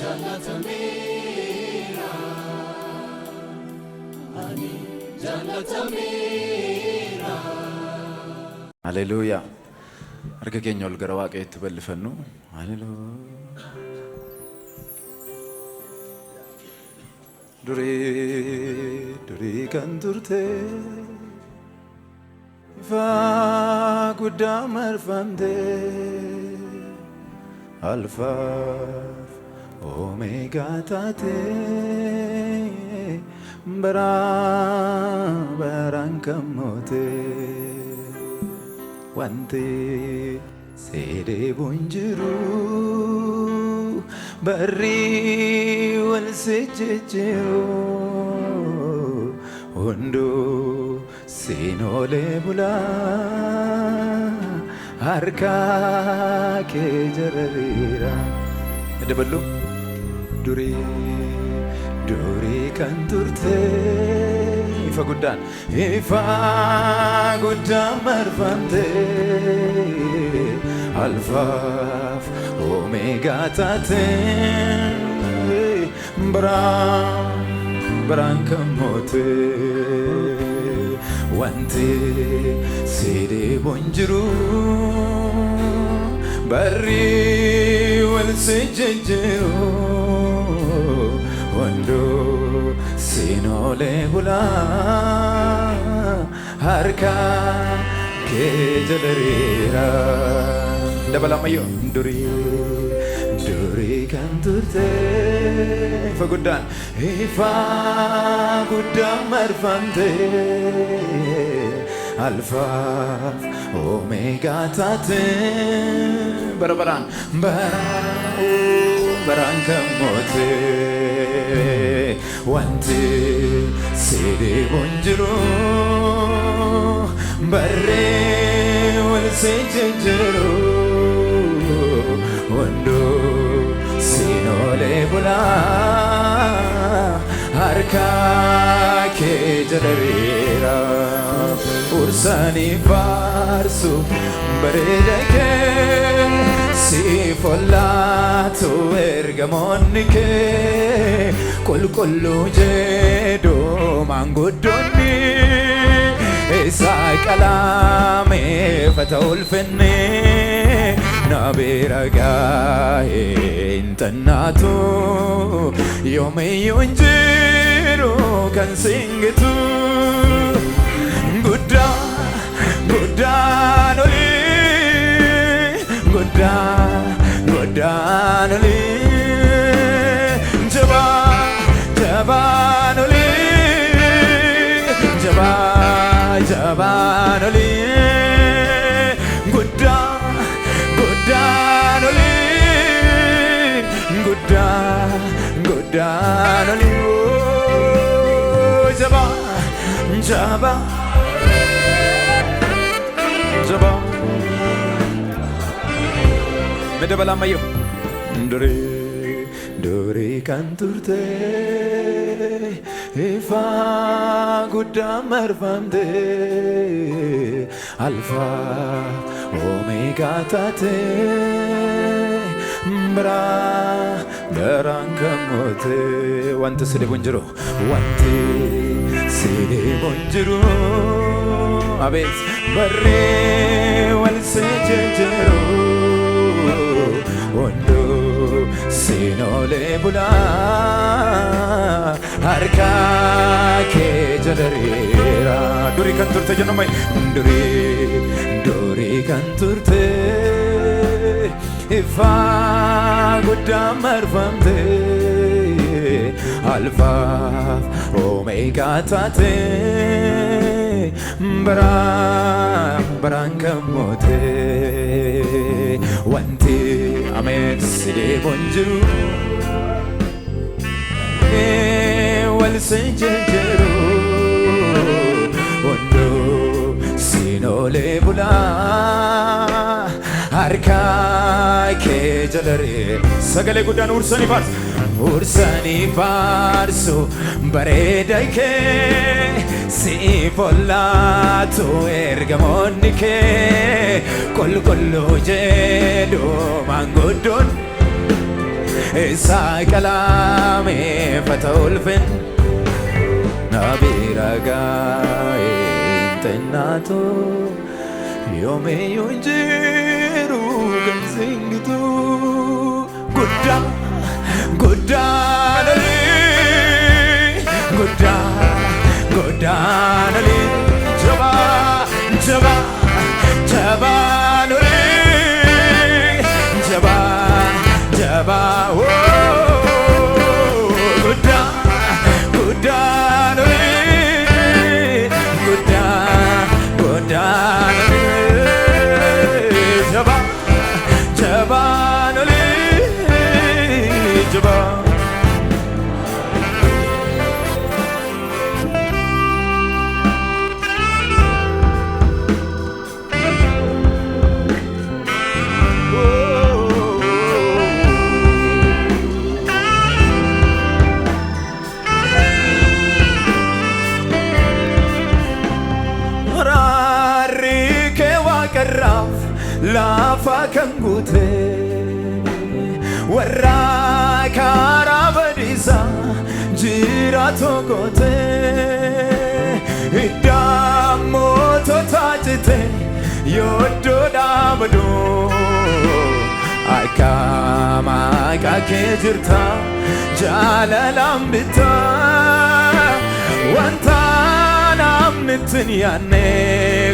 jaalatamira ani jaalatamira. Hallelujah. Harka keenya ol gara Waaqayyootti bal'ifannu. Hallelujah. Durii kan turte ifa guddaa marfamte alfaaf omeegaa taate baraan kan moote wanti seedee bonjiru barri wal sejjejiru hunduu siinoolee bulaa harka kee jarariira. Daballu durii kan turte ifa guddaan marfamte alfaaf omeegaa taate baraan kan moote wanti seedee bonjiru barri wal sejjejiru hunduu siinoolee bulaa harka kee jalariira. Dabalamayyoo durii kan turte ifa guddaan marfamte alfaaf omeegaa taate baraan kan moote wanti seedee bonjiru barree wal sejjejiru hunduu siinoolee bulaa harka kee jalariira. Ursanii faarsu bareeda kee siif ollaatu ergamoonni kee qulqulluu jedhu maanguddoonni isaa qalaameeffata ulfinne nabeera gaa'ee intannaatu yoomiyyuu hin jiru kan singitu guddaan olii jabaan olii jabaan olii guddaan olii guddaan olii jabaan Medabalamayyo durii kan turte ifa guddaan marfamte alfaaf omeegaa taate baraan kan moote wanti seedee bonjiru abeet barree wal sejjejiru hunduu siinoolee bulaa harka kee jalariira. Durii kan turte jennumay durii kan turte ifa guddaan marfamte alfaaf omeegaa taate baraan kan moote wanti ameen seedee bonjiru wal sejjejiru hunduu siinoolee bulaa harka kee jalariira. Sagalee guddaan ursanii faarsu bareeda kee siif ollaatu ergamoonni kee qulqulluu jedhu maanguddoon Isa kalame fatulfin Nabiragai intenato Yome yunjiru ganzingitu Gudda Gudda nali Gudda Gudda nali Jaba Jaba Jaba nali Jaba Jaba oh Gudda Gudda nali Gudda Gudda nali Jaba Jaba nali Jaba Lafa kangute warra karabadisa jirato gote idamo totajite yodo dabado akama kakejirta jalalambita wanta namnitin yanne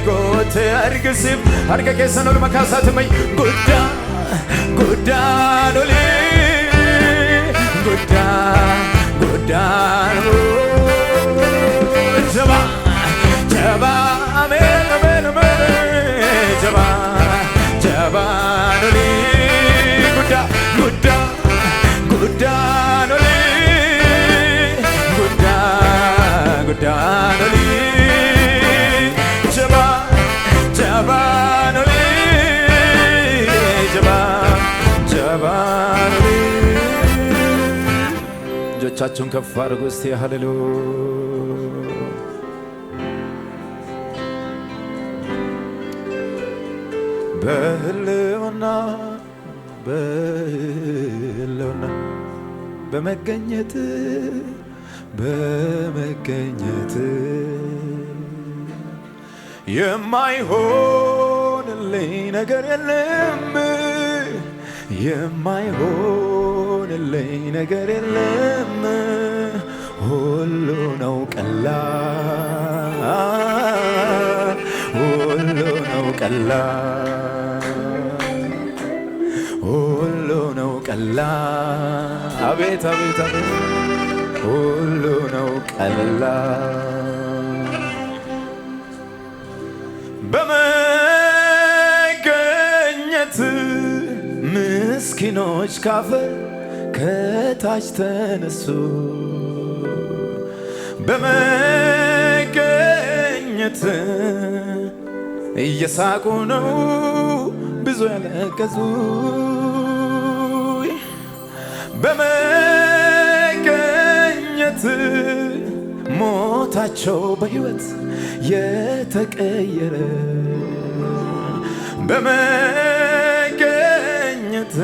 gote argisib arga kesanol makasatmay gudda gudda noli gudda gudda jaba jaba amen amen amen jaba jaba noli gudda gudda gudda noli gudda gudda noli jaba jaba noli jaba jaba noli እጆቻችሁን ከፍ አድርጉ እስቲ ሃሌሉያ በህልውና በህልውና በመገኘት በመገኘት የማይሆንልኝ ነገር የለም የማይሆንልኝ ነገር የለም ሁሉ ነው ቀላል ሁሉ ነው ቀላል ሁሉ ነው ቀላል አቤት አቤት አቤት ሁሉ ነው ቀላል በመገኘት ምስኪኖች ካፈር ከታች ተነሱ በመገኘት እየሳቁ ነው ብዙ ያለቀሱ በመገኘት ሞታቸው በሕይወት የተቀየረ በመገኘት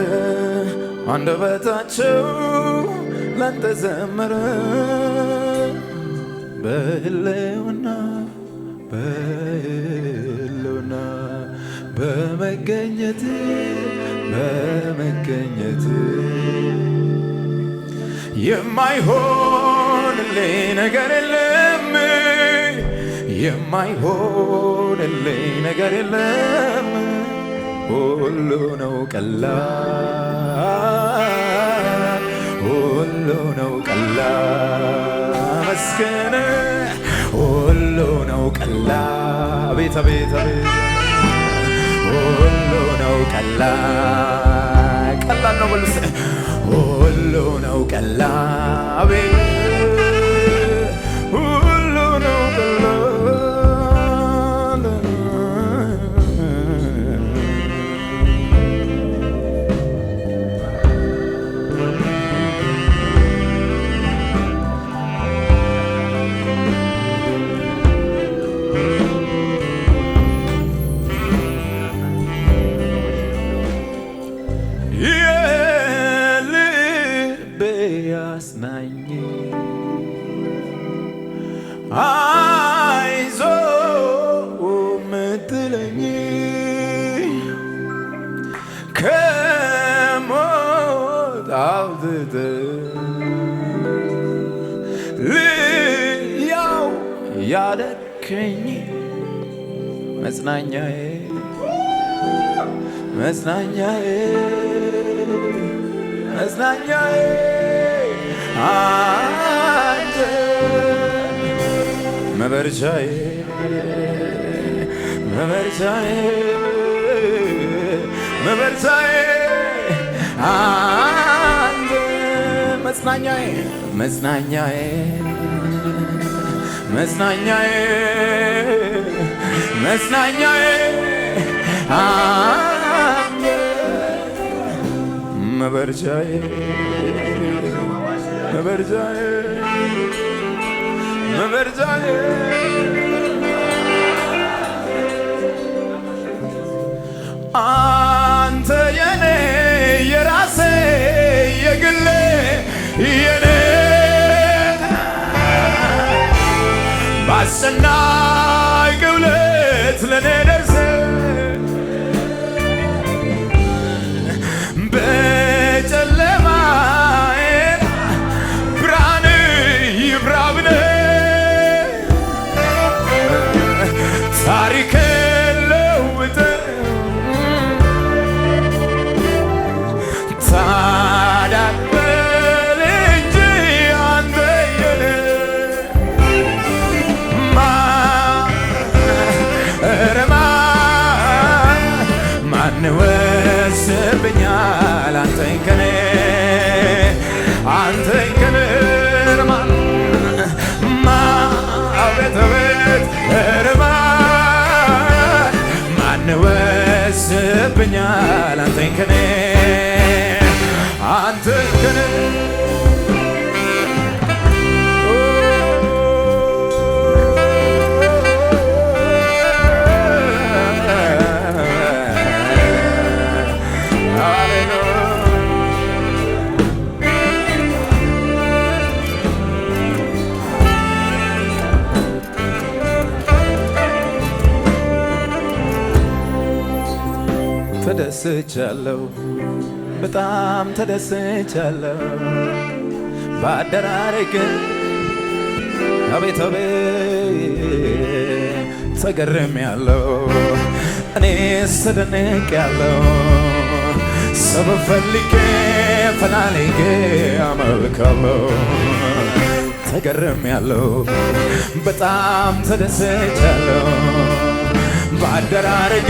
አንደበታቸው ላንተ ዘመረ በህልውና በህልውና በመገኘት በመገኘት የማይሆንልኝ ነገር የለም የማይሆንልኝ ነገር የለም ሁሉ ነው ቀላል ሁሉ ነው ቀላል መስገን ሁሉ ነው ቀላል አቤት አቤት አቤት ሁሉ ነው ቀላል ቀላል ነው በሉስ ሁሉ ነው ቀላል አቤት ሁሉ ነው ቀላል አጽናኝ አይዞህ ምትለኝ ከሞት አውጥተህ ልያው ያደረከኝ መጽናኛዬ መጽናኛዬ መጽናኛዬ አንተ መበርቻዬ መበርቻዬ መበርቻዬ አንተ መጽናኛዬ መጽናኛዬ መጽናኛዬ መጽናኛዬ አንተ መበርቻዬ መበርቻዬ መበርቻዬ አንተ የኔ የራሴ የግሌ የኔ ባሰናይው ሌት ለኔ ደርሰህ በጨለማዬ ብርሃን ይብራ ብለህ ታሪኬን ለውጠህ ታዳግመኝ እንጂ አንተ የኔ ማን ወስብኛል አንተን ከኔ አንተን ከኔ አቤት አቤት ማን ወስብኛል አንተን ከኔ አንተን ከኔ ተደስቻለሁ በጣም ተደስቻለሁ ባደራረግ አቤት አቤት ተገርሜያለሁ እኔስ ተደንቄያለሁ ሰበብ ፈልጌ ፈላልጌ አመልካለሁ ተገርሜያለሁ በጣም ተደስቻለሁ ባደራረግ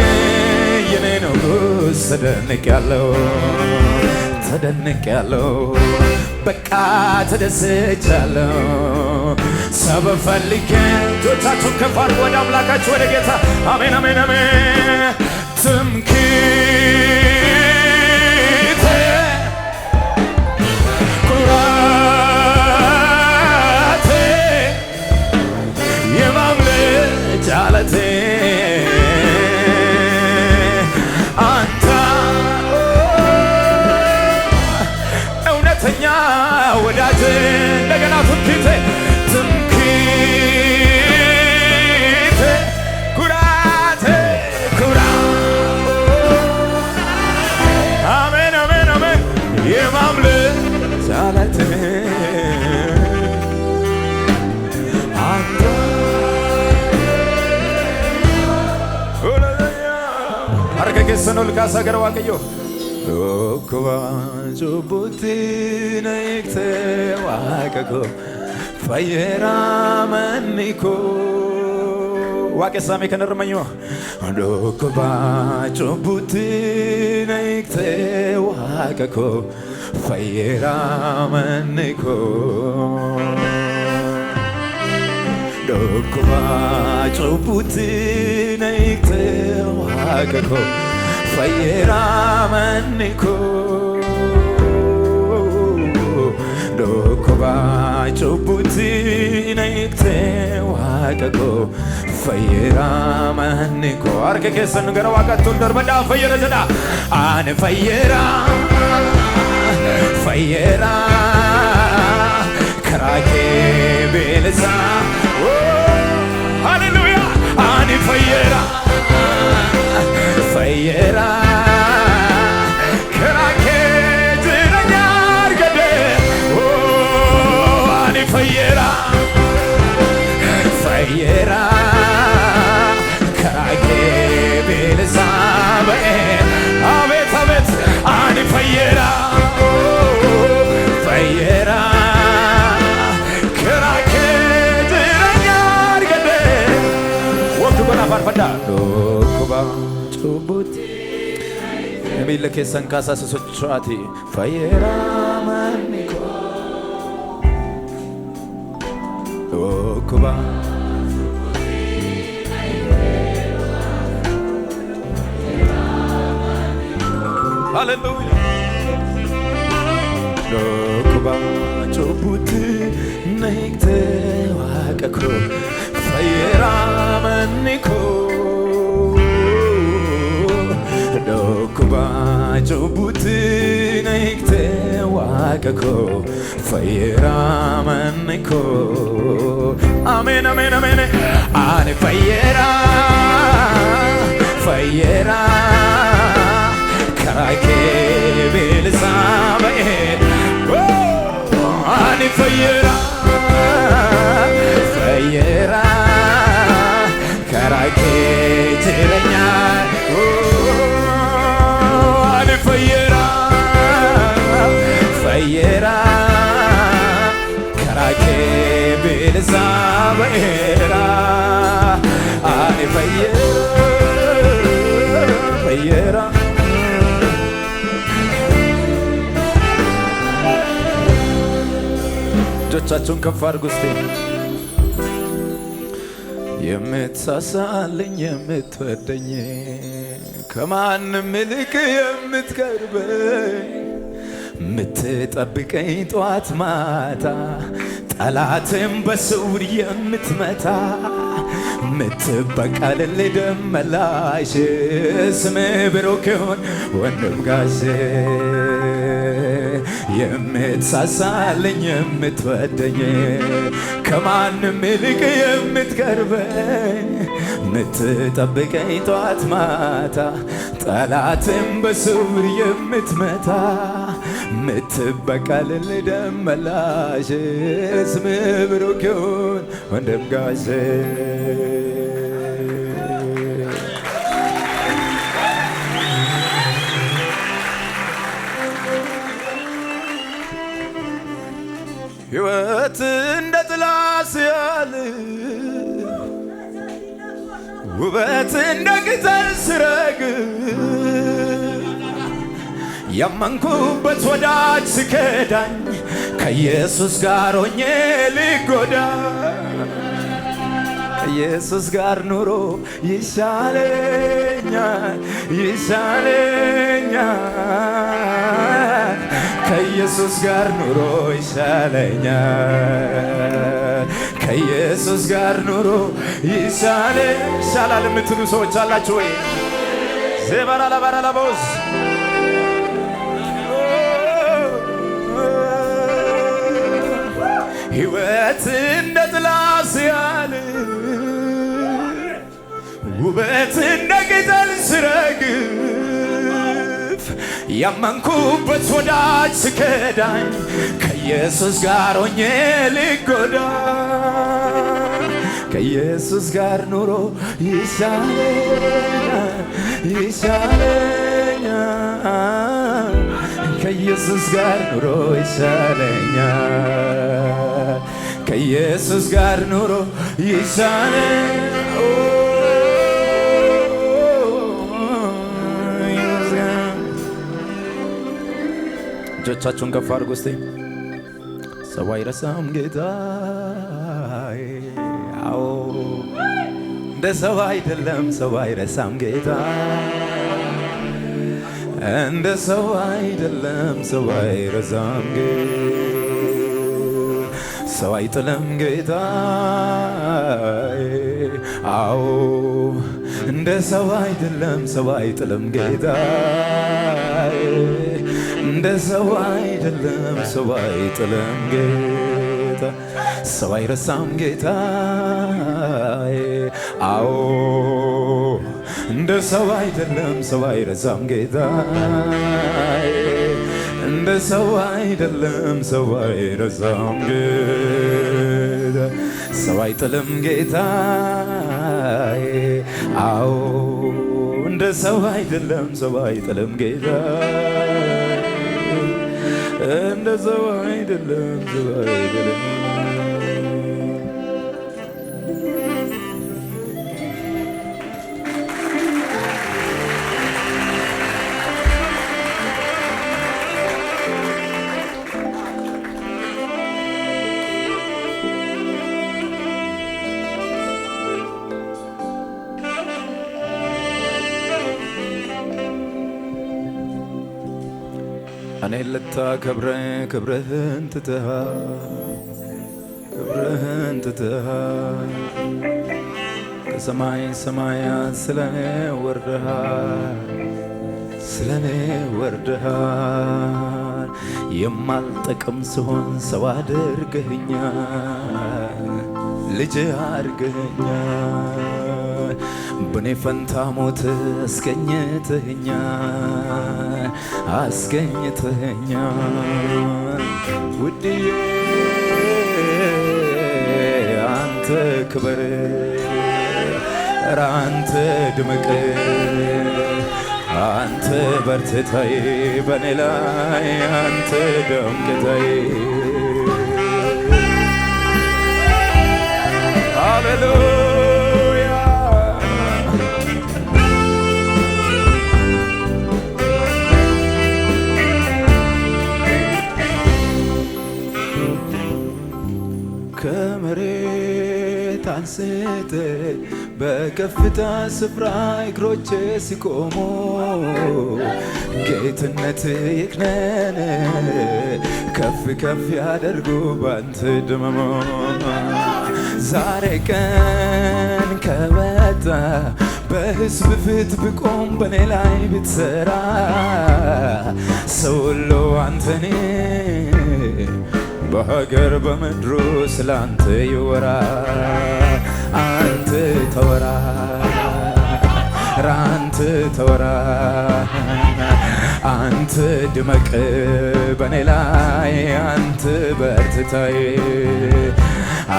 የኔ ንጉሥ ተደንቄያለሁ ተደንቄያለሁ በቃ ተደስቻለሁ ሰበብ ፈልጌ እጆቻችሁን ከፍ አድርጉ ወደ አምላካችሁ ወደ ጌታ አሜን አሜን አሜን ትምክህቴ ኩራቴ የማምለጫ ዓለቴ ወዳጄ እንደገና ትምክህቴ ትምክህቴ ኩራቴ አሜን አሜን አሜን የማምለጫ ዓለቴ አንተ አርከከሰኖ ልካሳ ገር ዋቀዮ Okwa jubuti naikte wakako fayera maniko wake sami kanarmanyo Okwa jubuti naikte wakako fayera maniko Okwa jubuti naikte wakako fayera maniko dokoba chubuti naikte wakako fayera maniko arke kesan gara wakatun darbada fayera jada ane fayera ከራኬ ቤልሳ ሃሌሉያ አኒ ፈየራ ፈየራ ከራኬ ጅረኛ አርገደ አኒ ፈየራ ፈየራ ከራኬ ቤልሳ አቤት አቤት አኒ ፈየራ ፈየራ ከራኬ ጅረኛ አርገደ ወቅቱ በና ፋርፈዳ ዶኩባ ጩቡት የሚል ከሰን ካሳሰሶቻቲ ፈየራ ማኒኮ ዶኩባ ሃሌሉያ ዶኩባ ጩቡት ነይክተ ዋቀኮ ፈየራ ማኒኮ ዶኩባ ጩቡት ነይክተ ዋቀኮ ፈየራ ማኒኮ አሜን አሜን አሜን አኔ ፈየራ ፈየራ ከራኬ ቤልሳ አኔ ፈየራ ፈየራ ከራኬ ጅረኛ አኔ ፈየራ ፈየራ ከራኬ ቤልሳ አኔ ፈየራ ፈየራ እጆቻችሁን ከፍ አድርጉ እስቲ። የምትሳሳልኝ የምትወደኝ ከማንም ይልቅ የምትቀርበኝ ምትጠብቀኝ ጧት ማታ ጠላትን በስውር የምትመታ ምትበቀልልኝ ደም መላሽ ስምህ ብሩክ ይሁን ወንድም ጋሼ የምትሳሳልኝ የምትወደኝ ከማንም ይልቅ የምትቀርበኝ ምትጠብቀኝ ጧት ማታ ጠላትን በስውር የምትመታ ምትበቀልልኝ ደም መላሽ ስምህ ብሩክ ይሁን ወንድም ጋሼ ሕይወት እንደ ጥላ ሲያል ውበት እንደ ቅጠል ሲረግፍ ያመንኩበት ወዳጅ ሲከዳኝ ከኢየሱስ ጋር ሆኜ ልጎዳ ከኢየሱስ ጋር ኑሮ ይሻለኛል ይሻለኛል ከኢየሱስ ጋር ኑሮ ይሻለኛል ከኢየሱስ ጋር ኑሮ ይሻላል የምትሉ ሰዎች አላችሁ ወይ? ዘባራላባራላቦስ ሕይወት እንደ ጥላ ሲያልፍ ውበት እንደ ቅጠል ሲረግፍ ያመንኩበት ወዳጅ ሲከዳኝ ከኢየሱስ ጋር ሆኜ ልጎዳ ከኢየሱስ ጋር ኑሮ ይሻለኛል ይሻለኛል ከኢየሱስ ጋር ኑሮ ይሻለኛል ከኢየሱስ ጋር ኑሮ ይሻለኛል እጆቻችሁን ከፍ አድርጉ እስቲ። ሰው አይረሳም ጌታዬ፣ አዎ እንደ ሰው አይደለም። ሰው አይረሳም ጌታ፣ እንደ ሰው አይደለም። ሰው አይረሳም ሰው አይጥልም ጌታዬ፣ አዎ እንደ ሰው አይደለም። ሰው አይጥልም ጌታዬ፣ እንደ ሰው አይደለም። ሰው አይጥልም ጌታ ጌታ ሰው አይረሳም ጌታዬ። አዎ እንደ ሰው አይደለም ሰው አይረሳም ጌታዬ። እንደ ሰው አይደለም ሰው አይረሳም ጌታ ሰው አይጥልም ጌታዬ። አዎ እንደ ሰው አይደለም ሰው አይጥልም ጌታዬ። እንደ ሰው አይደለም ሰው አይጥልም። እኔ ልታከብረኝ ክብርህን ትተሃል ከሰማይ ሰማያት ስለኔ ወርደሃል። የማልጠቅም ስሆን ሰው አድርገኸኛል፣ ልጅ አድርገኸኛል። በኔ ፈንታ ሞት አስገኝተኸኛል ውድዬ አንተ ክበር ኧረ አንተ ድመቅ አንተ በርትታይ በኔ ላይ አንተ ደምቅታይ ሃሌሉያ ከመሬት አንስተ በከፍታ ስፍራ እግሮቼ ሲቆሙ ጌትነት ይክነን ከፍ ከፍ ያደርጉ ባንተ ድመሞ ዛሬ ቀን ከወጣ በሕዝብ ፊት ብቆም በኔ ላይ ብትሰራ ሰው ሁሉ አንተኔ በሀገር በምድሩ ስላንተ ይወራ አንተ ተወራ ራንተ ተወራ አንተ ድመቅ በኔ ላይ አንተ በርትታይ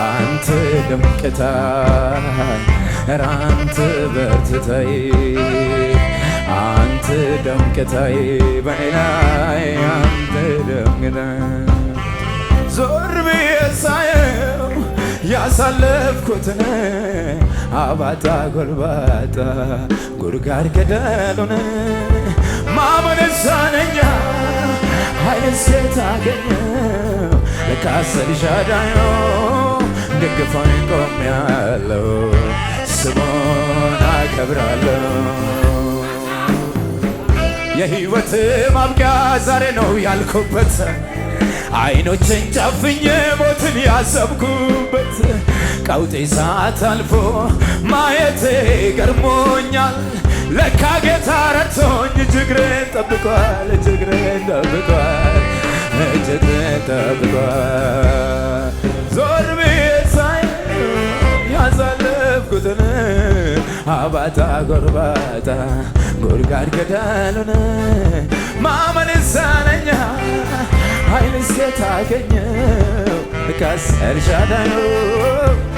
አንተ ደምቅታይ ራንተ በርትታይ አንተ ደምቅታይ በኔ ላይ አንተ ደምቅታይ ዞር ብዬ ሳየው ያሳለፍኩትን አባጣ ጎልባጣ ጉድጓድ ገደሉን ማመን ሳነኛል ኃይልን ሴት አገኘው ለካስ ኤልሻዳይ ደግፎኝ ቆሜያለሁ ስሙን አከብራለሁ። የሕይወት ማብቂያ ዛሬ ነው ያልኩበት አይኖችን ጨፍኜ ሞትን ያሰብኩበት ቀውጤ ሰዓት አልፎ ማየቴ ገርሞኛል። ለካ ጌታ ረድቶኝ እጅግሬን ጠብቋል ዞር ብዬ ሳየው ያሳለፍኩትን አባጣ ጎርባጣ ጉድጓድ ገደሉን ማመን ሳነኛል ኃይልን ሴት አገኘው ለካስ ኤልሻዳይ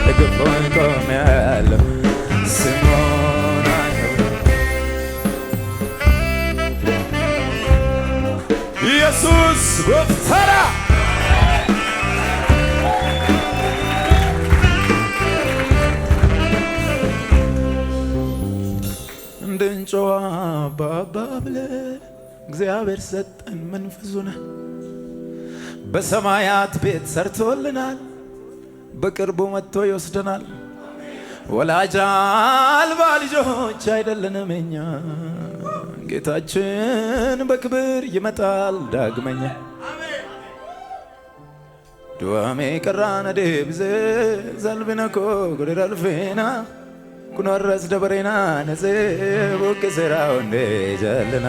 ደግፎኝ ቆሜያለሁ ስሙን ኢየሱስ ጎፍተራ እንድንጮህ አባባ ብለን እግዚአብሔር ሰጠን መንፈሱን በሰማያት ቤት ሰርቶልናል በቅርቡ መጥቶ ይወስደናል። ወላጅ አልባ ልጆች አይደለንም እኛ ጌታችን በክብር ይመጣል ዳግመኛ። ዱዋሜ ቀራነ ደብዘ ዘልብነኮ ጉድረልፌና ኩኖረስ ደበሬና ነዘ ቦቅሴራ ወንዴ ጀልና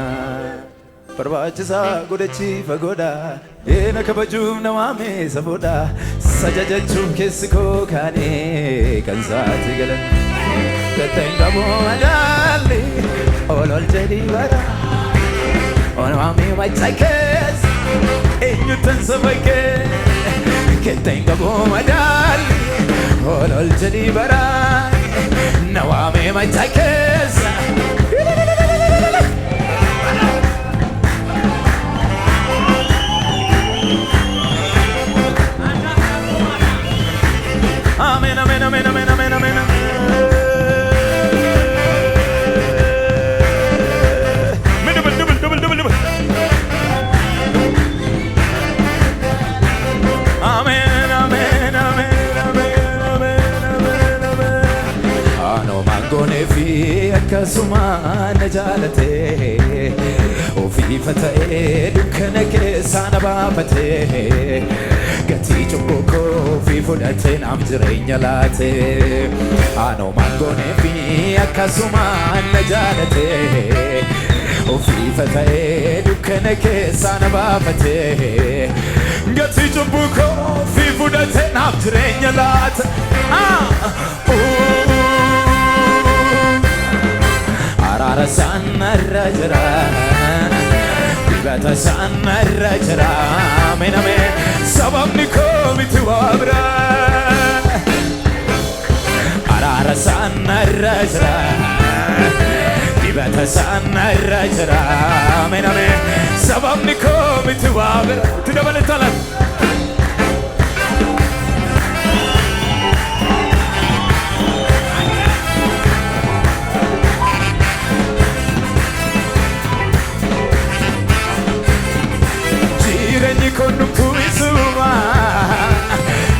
barbaachisaa godhachi fagoodha eena kabajuuf namaame saboodha sajajachuuf keessi koo kaanee kan isaati galan katteen qabu madaalli olol jedhii bara onaamii macaa keessa eenyuutan safakkee katteen qabu madaalli olol jedhii bara nawaamii macaa keessa Amen, amen, amen, amen, amen, amen, amen. Double. Amen, amen, amen, amen, amen, amen, amen. Ano mangone fi akkasuma na jaalate ofii fata'ee dukkana keessa na baafate gatii cubbuu koo fi fudhatee naaf jireenya laate ano mangone fi akkasuma na jaalate ofii fata'ee dukkana keessa na baafate gatii cubbuu koo fi fudhatee naaf jireenya laate araara sanarra jira dibata sanarra jira amen amen sababni koo miti waa bira araara sanarra jira dibata sanarra jira amen amen sababni koo miti waa bira tidabalettalan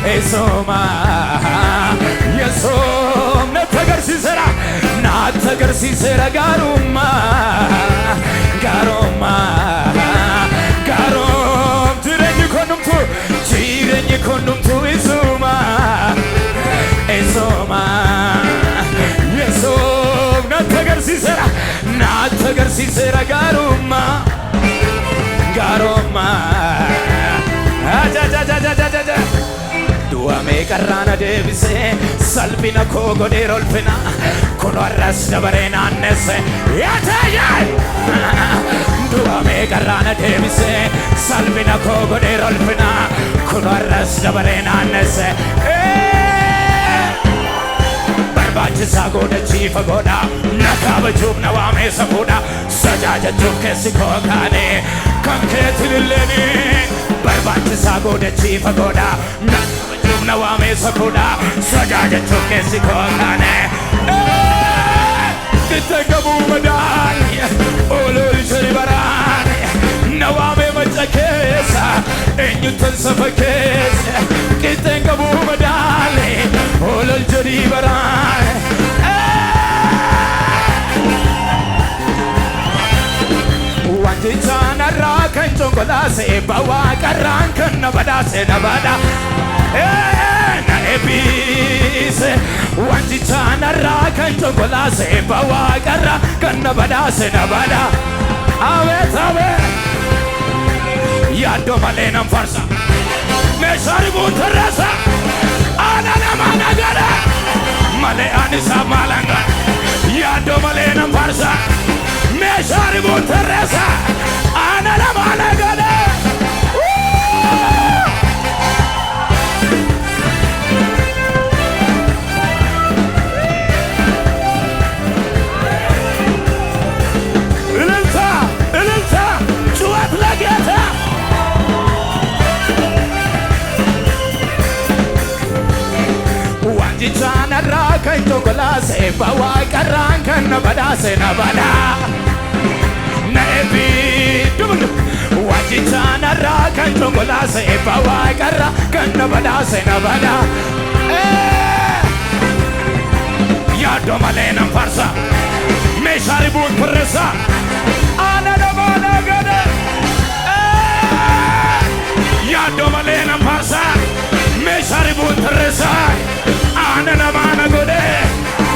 Esoma Yesom Natagarsiisera garuma Garom Jireenyi konnumtu isuma Esoma Yesom Natagarsiisera garuma Aja Duame karana devise salvina kogo de rolfina kono arras dabarena nesse yataya Duame karana devise salvina kogo de rolfina kono arras dabarena nesse Barbaachisa goda chifa goda nakaba jubna wame safuda sajaja jukke sikokane kanketilileni Barbaachisa goda chifa goda na wame sakuda sajaja chuke sikokane kitagabu madani olol jari barani na wame machakesa enyutan safakesa kitagabu madani olol jari barani wanti chana rakan chongolase bawa karankan nabadase nabada na ebise wanti chana rakan chongolase bawa karra kanna badase nabada ave yado malena farsa me sharibu terasa ana na managara male anisa malanga yado malena farsa me sharibu terasa ana na managara Jana rakan chokolase bawa karankan nabadase nabada na ebi double waji jana rakan chokolase bawa karankan nabadase nabada ya domalena farsa me sharibun presa ana nabada gade ya domalena farsa me sharibun presa ana na mana gode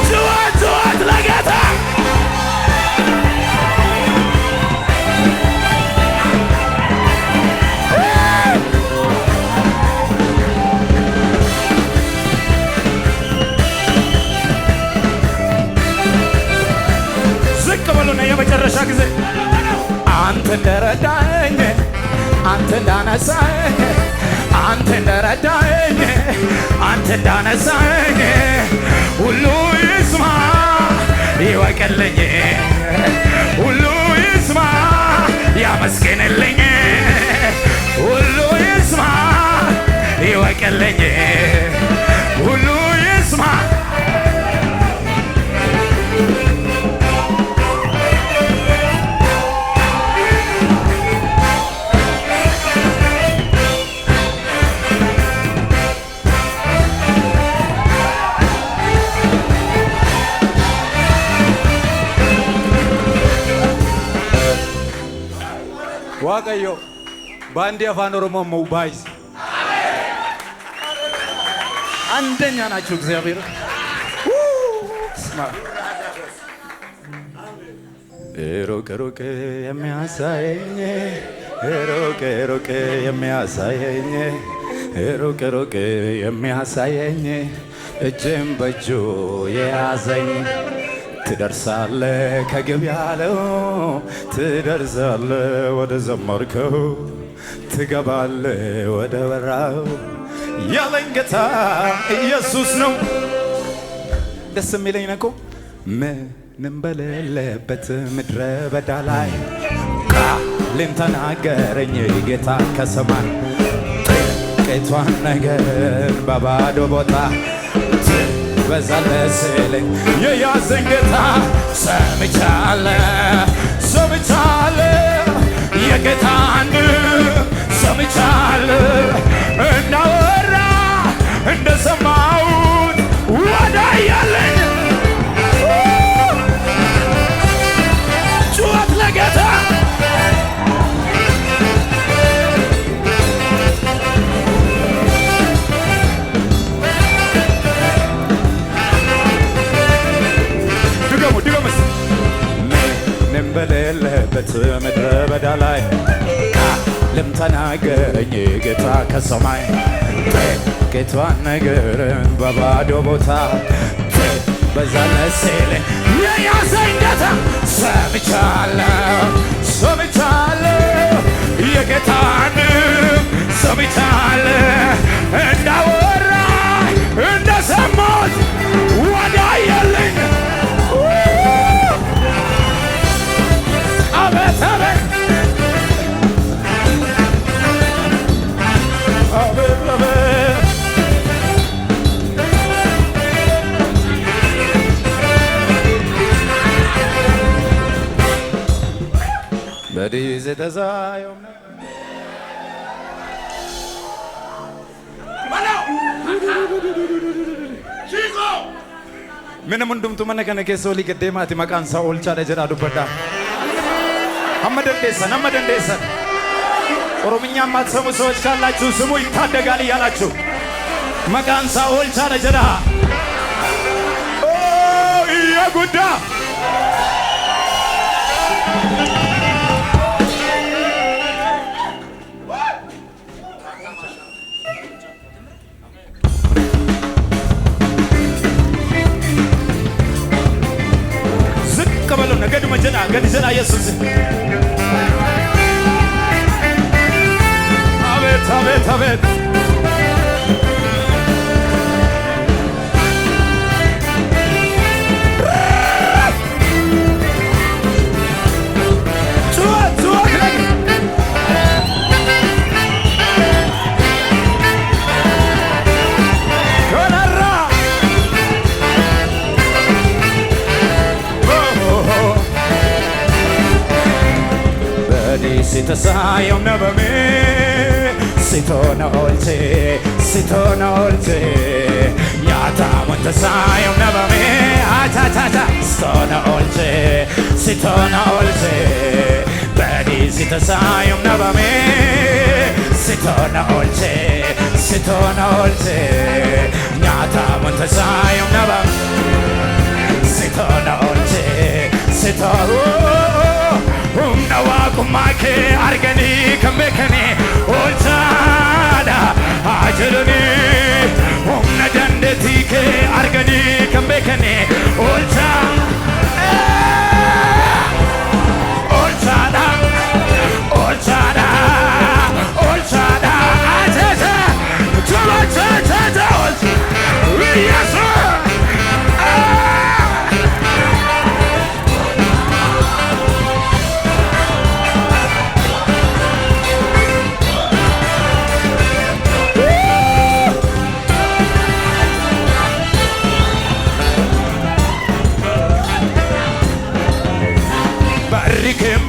juat lagata የመጨረሻ ጊዜ አንተ እንደረዳኝ አንተ እንዳነሳኝ አንተ እንደረዳኝ አንተ እንዳነሳኝ ሁሉ ይስማ ይወቅልኝ ሁሉ ይስማ ያመስግንልኝ ሁሉ ይስማ ይወቅልኝ ሁሉ ይስማ ዋቀዮ ባንዲ አፋን ኦሮሞ ሙባይስ አንደኛ ናቸው። እግዚአብሔር ሩቅ ሩቅ የሚያሳየኝ ሩቅ ሩቅ የሚያሳየኝ ሩቅ ሩቅ የሚያሳየኝ እጅም በእጁ የያዘኝ ትደርሳለ ከግብ ያለው ትደርሳለ ወደ ዘመርከው ትገባለ ወደ በራው ያለኝ ጌታ ኢየሱስ ነው። ደስ የሚለኝ ነኮ ምንም በሌለበት ምድረ በዳ ላይ ቃልን ተናገረኝ ጌታ ከሰማይ ጥቂቷን ነገር በባዶ ቦታ በዛለህ ሲለኝ የያዘኝ ጌታ ሰምቻለሁ ሰምቻለሁ የጌታን ሰምቻለሁ እንዳወራ እንደሰማሁት ወዳያለኝ ጩኸት ለጌታ ምንም በሌለበት ምድረ በዳ ላይ ቃልም ተናገረኝ ጌታ ከሰማይ ጥቂቷን ነገርን በባዶ ቦታ በዛለህ ሲለኝ የያዘኝ ጌታ ሰምቻለሁ ሰምቻለሁ የጌታን ሰምቻለሁ እንዳወራ እንደሰማሁት ወዳየልኝ አቤት አቤት አቤት አቤት በዲዜ ተዛዮም ምንም እንዱምቱ መነከነ ኬሶ ሊገዴማቲ መቃንሳ ኦልቻ ደጀራ ዱበዳ አመደንዴሰን ኦሮምኛ የማትሰሙ ሰዎች ካላችሁ ስሙ ይታደጋል እያላችሁ መቃንሳ ኦልቻ ደጀራ የጉዳ ዝቅ በሉ ነገድ መጀና ገድዘና ኢየሱስ አቤት አቤት አቤት Sitasayo nabame sitona olce nyata montasayo nabame ta sitona olce badi sitasayo nabame sitona olce nyata montasayo nabame sitona olce Umnawa kumake argani kamekani olchada ajalani umna jandeti ke argani kamekani olcha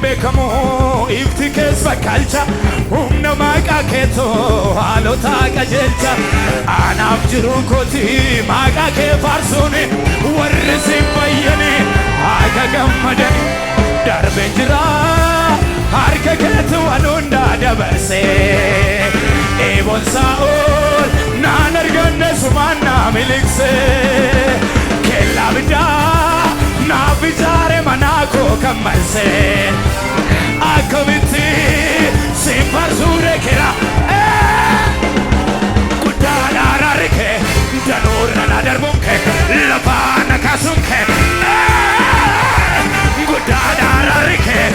beekamu ifti keessa kalcha humna maqaa keetoo haalota qajeelcha anaaf jiru kooti maqaa kee faarsuun warri si fayyani akka gammadan darbeen jira harka keetu waan hundaa dabarsee eeboon saa'ol naan arganne sumaan naa miliqsee kellaa biddaa naaf ijaare manaa koo kan marsee akkamitti siin faarsuu reekera guddaadha araarri kee danuurra na darbuun kee lafaa na kaasuun kee guddaadha araarri kee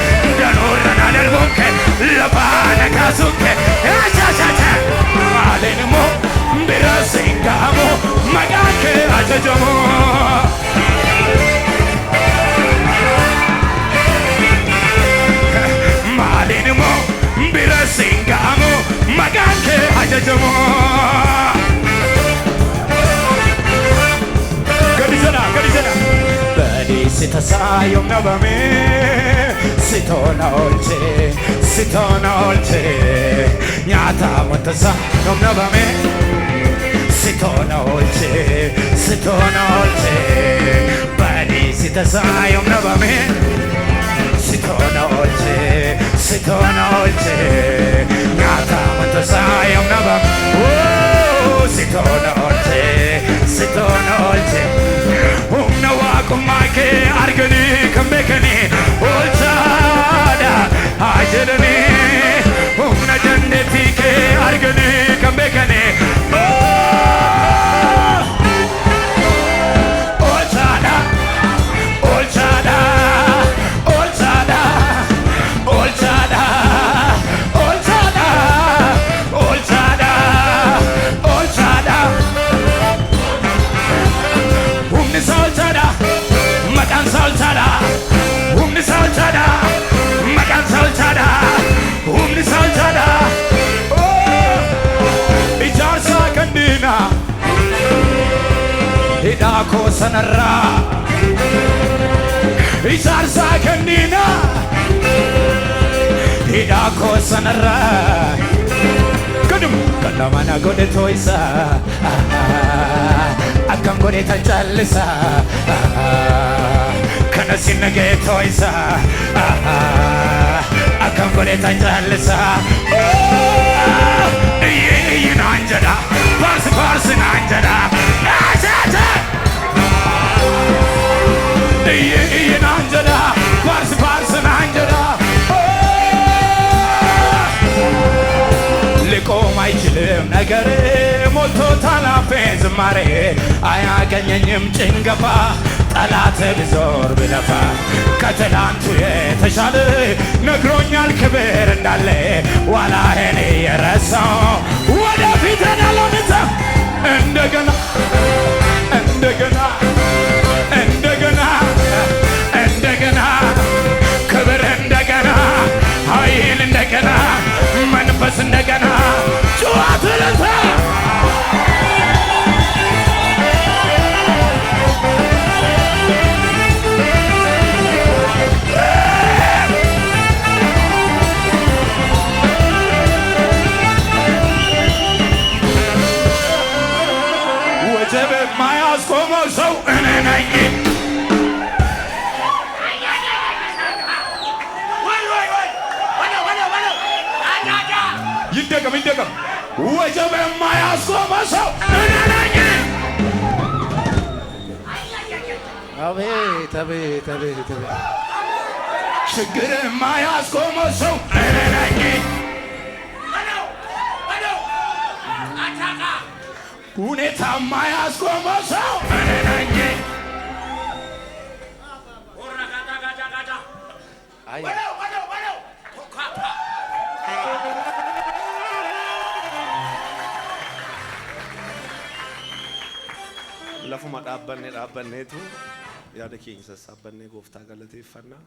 danuurra na darbuun kee lafaa na kaasuun kee maaliin immoo bira siin ga'amu maqaan kee ajajamu maaliin immoo bira siin ga'amu maqaan kee ajajamu gadi jedha badiisi tasaa yoom dhabame sitoona oolche nyaata muntasaa yoom dhabame sitoona oolche badiisi tasaa yoom dhabame sitoona oolche nyaata muntasaa yoom dhabame sitoona oolche humna waaqummaa kee arganii kan beekanii oolchaadha haa jedhanii humna dandeettii kee arganii kan beekanii oolchaadha humni salchada ijaarsa kan diina hidhaa koo sanarraa ijaarsa kan diina hidhaa koo sanarraa kadum kana mana godhe tooyisa akkam godhe tan callisa kana sinna ga'e tooyisa akkam godhe tan callisa iyyi naan jedha faarsi naan jedha iyyi naan jedha faarsi naan jedha ሊቆም አይችልም ነገሬ ሞልቶታል አፌ ዝማሬ አያገኘኝም ጭንገፋ ጠላት ቢዞር ቢለፋ ከትላንቱ የተሻለ ነግሮኛል ክብር እንዳለ ዋላዬን የረሳው ወደፊት እሄዳለሁ እንደገና ክብር እንደገና ኃይል እንደገና መንፈስ እንደገና ጩኸት እልልታ ወጀብ የማያስቆመው ሰው እኔ ነኝ ይደገም ወጀብ የማያስቆመው ሰው እኔ ነኝ አቤት ችግር የማያስቆመው ሰው እኔ ነኝ ሁኔታ የማያስቆመው ሰው እኔ ነኝ lafuma dhaabbanneetu yaada keenya sassaabannee gooftaa galateeffannaa.